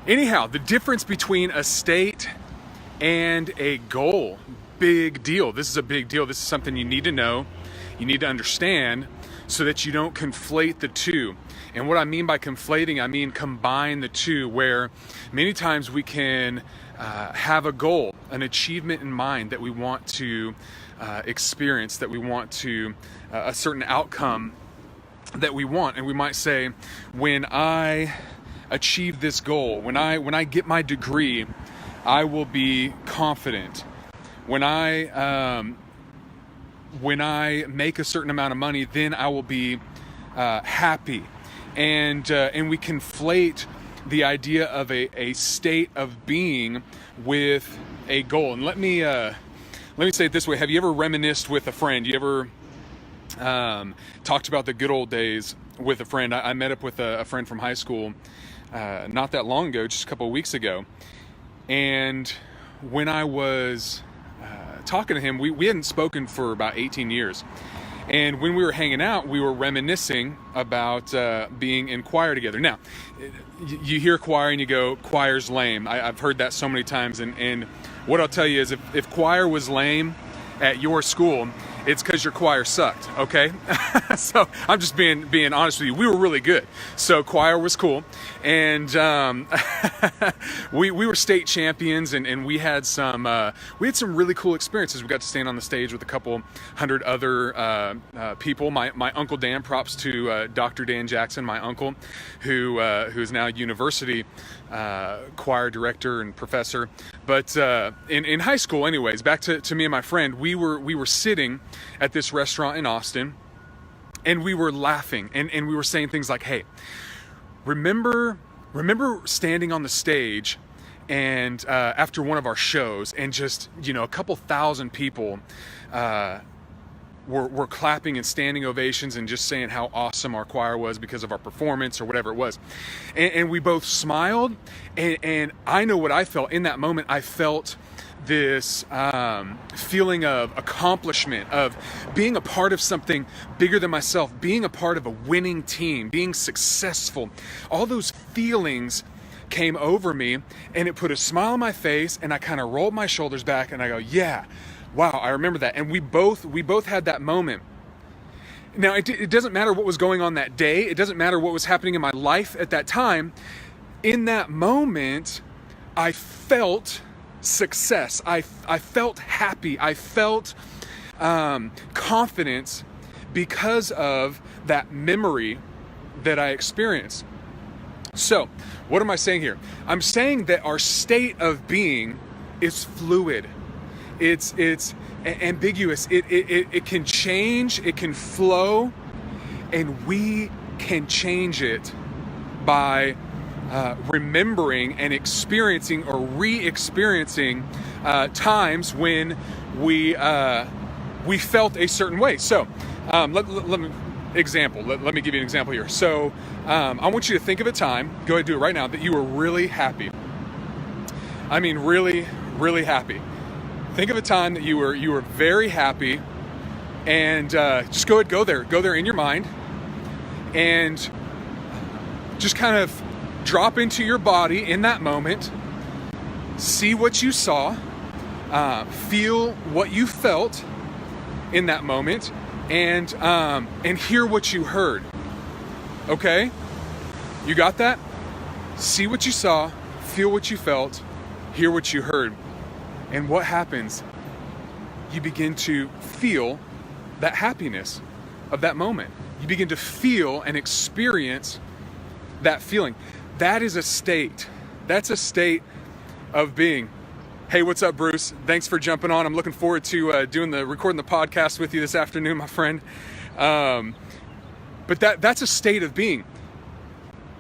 Anyhow, the difference between a state and a goal, big deal. This is a big deal. This is something you need to know, you need to understand, so that you don't conflate the two. And what I mean by conflating, I mean combine the two, where many times we can have a goal, an achievement in mind that we want to experience, that we want to, a certain outcome that we want. And we might say, when I achieve this goal, when I get my degree, I will be confident. When I make a certain amount of money, then I will be happy. And we conflate the idea of a state of being with a goal. And let me say it this way: have you ever reminisced with a friend? You ever talked about the good old days with a friend? I met up with a friend from high school not that long ago, just a couple of weeks ago. And when I was talking to him, we hadn't spoken for about 18 years. And when we were hanging out, we were reminiscing about being in choir together. Now, you hear choir and you go, choir's lame. I've heard that so many times. And what I'll tell you is, if choir was lame at your school, it's because your choir sucked, okay? So I'm just being honest with you. We were really good. So choir was cool. And we were state champions, and we had some really cool experiences. We got to stand on the stage with a couple hundred other people. My Uncle Dan, props to Dr. Dan Jackson, my uncle, who is now a university choir director and professor. But in high school, anyways, back to me and my friend, we were sitting at this restaurant in Austin, and we were laughing, and we were saying things like, hey, remember standing on the stage and after one of our shows, and just, a couple thousand people were clapping and standing ovations and just saying how awesome our choir was because of our performance or whatever it was. And we both smiled, and I know what I felt in that moment. I felt this feeling of accomplishment, of being a part of something bigger than myself, being a part of a winning team, being successful. All those feelings came over me, and it put a smile on my face, and I kind of rolled my shoulders back, and I go, yeah, wow, I remember that. And we both had that moment. Now, it doesn't matter what was going on that day. It doesn't matter what was happening in my life at that time. In that moment, I felt success. I felt happy. I felt confidence because of that memory that I experienced. So, what am I saying here? I'm saying that our state of being is fluid. It's ambiguous. It can change. It can flow, and we can change it by remembering and experiencing or re-experiencing times when we felt a certain way. So let me give you an example here. So I want you to think of a time, go ahead and do it right now, that you were really happy. I mean, really, really happy. Think of a time that you were very happy, and just go there in your mind, and just kind of drop into your body in that moment. See what you saw, feel what you felt in that moment, and hear what you heard. Okay? You got that? See what you saw, feel what you felt, hear what you heard. And what happens? You begin to feel that happiness of that moment. You begin to feel and experience that feeling. That is a state. That's a state of being. Hey, what's up, Bruce? Thanks for jumping on. I'm looking forward to recording the podcast with you this afternoon, my friend. But that's a state of being.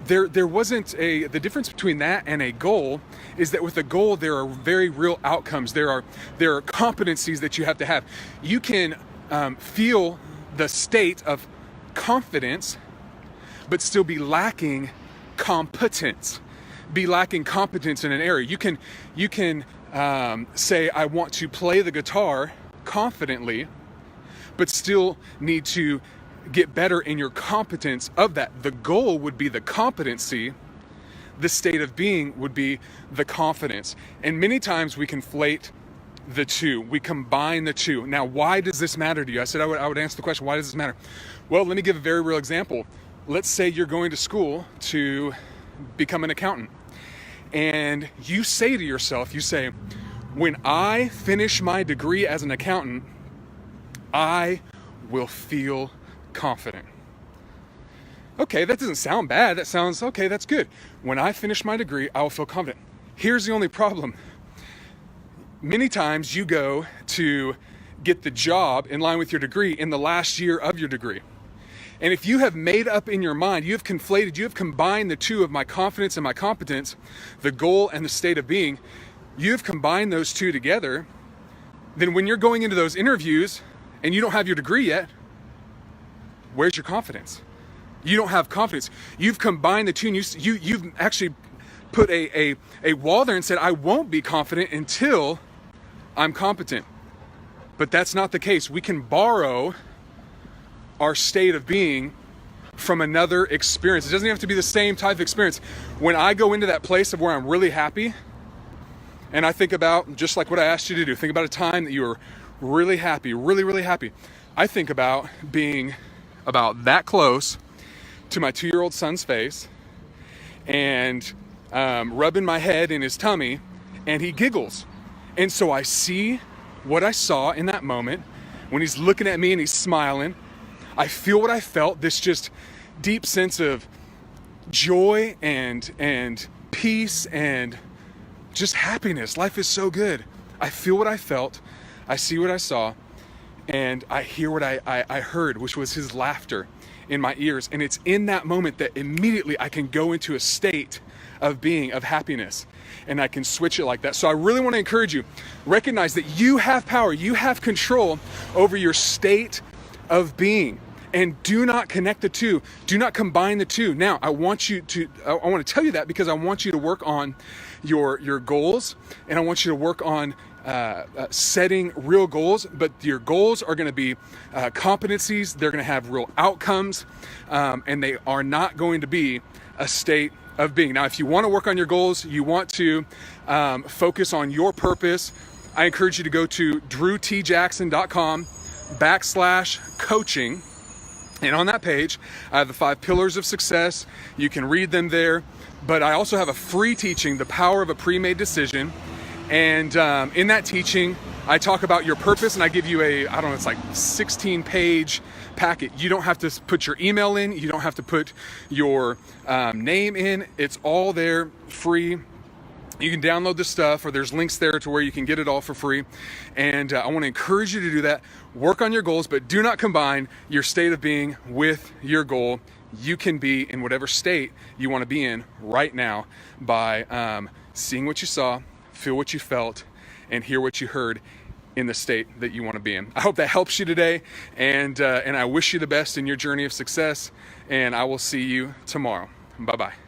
There wasn't the difference between that and a goal is that with a goal, there are very real outcomes. There are competencies that you have to have. You can feel the state of confidence, but still be lacking competence. Be lacking competence in an area. You can say, I want to play the guitar confidently, but still need to get better in your competence of that. The goal would be the competency. the state of being would be the confidence. And many times we conflate the two. We combine the two. Now, why does this matter to you? I said I would answer the question, why does this matter? Well, let me give a very real example. Let's say you're going to school to become an accountant. And you say to yourself, you say, when I finish my degree as an accountant, I will feel confident. Okay, that doesn't sound bad. That sounds, okay, that's good. When I finish my degree, I will feel confident. Here's the only problem. Many times you go to get the job in line with your degree in the last year of your degree. And if you have made up in your mind, you have conflated, you have combined the two of my confidence and my competence, the goal and the state of being, you have combined those two together, then when you're going into those interviews and you don't have your degree yet, where's your confidence? You don't have confidence. You've combined the two, and you've actually put a wall there and said, I won't be confident until I'm competent. But that's not the case. We can borrow our state of being from another experience. It doesn't have to be the same type of experience. When I go into that place of where I'm really happy, and I think about, just like what I asked you to do, think about a time that you were really happy, really, really happy. I think about being about that close to my 2-year-old son's face and rubbing my head in his tummy, and he giggles. And so I see what I saw in that moment when he's looking at me and he's smiling. I feel what I felt, this just deep sense of joy and peace and just happiness. Life is so good. I feel what I felt, I see what I saw, and I hear what I heard, which was his laughter in my ears. And it's in that moment that immediately I can go into a state of being, of happiness, and I can switch it like that. So I really want to encourage you, recognize that you have power, you have control over your state of being. And do not connect the two. Do not combine the two. Now, I want to tell you that because I want you to work on your goals, and I want you to work on setting real goals. But your goals are going to be competencies. They're going to have real outcomes, and they are not going to be a state of being. Now, if you want to work on your goals, you want to focus on your purpose, I encourage you to go to drewtjackson.com/coaching. And on that page, I have the 5 pillars of success. You can read them there. But I also have a free teaching, The Power of a Pre-Made Decision. And in that teaching, I talk about your purpose, and I give you it's like 16-page packet. You don't have to put your email in. You don't have to put your name in. It's all there, free. You can download the stuff, or there's links there to where you can get it all for free. And I want to encourage you to do that. Work on your goals, but do not combine your state of being with your goal. You can be in whatever state you want to be in right now by seeing what you saw, feel what you felt, and hear what you heard in the state that you want to be in. I hope that helps you today, and I wish you the best in your journey of success, and I will see you tomorrow. Bye-bye.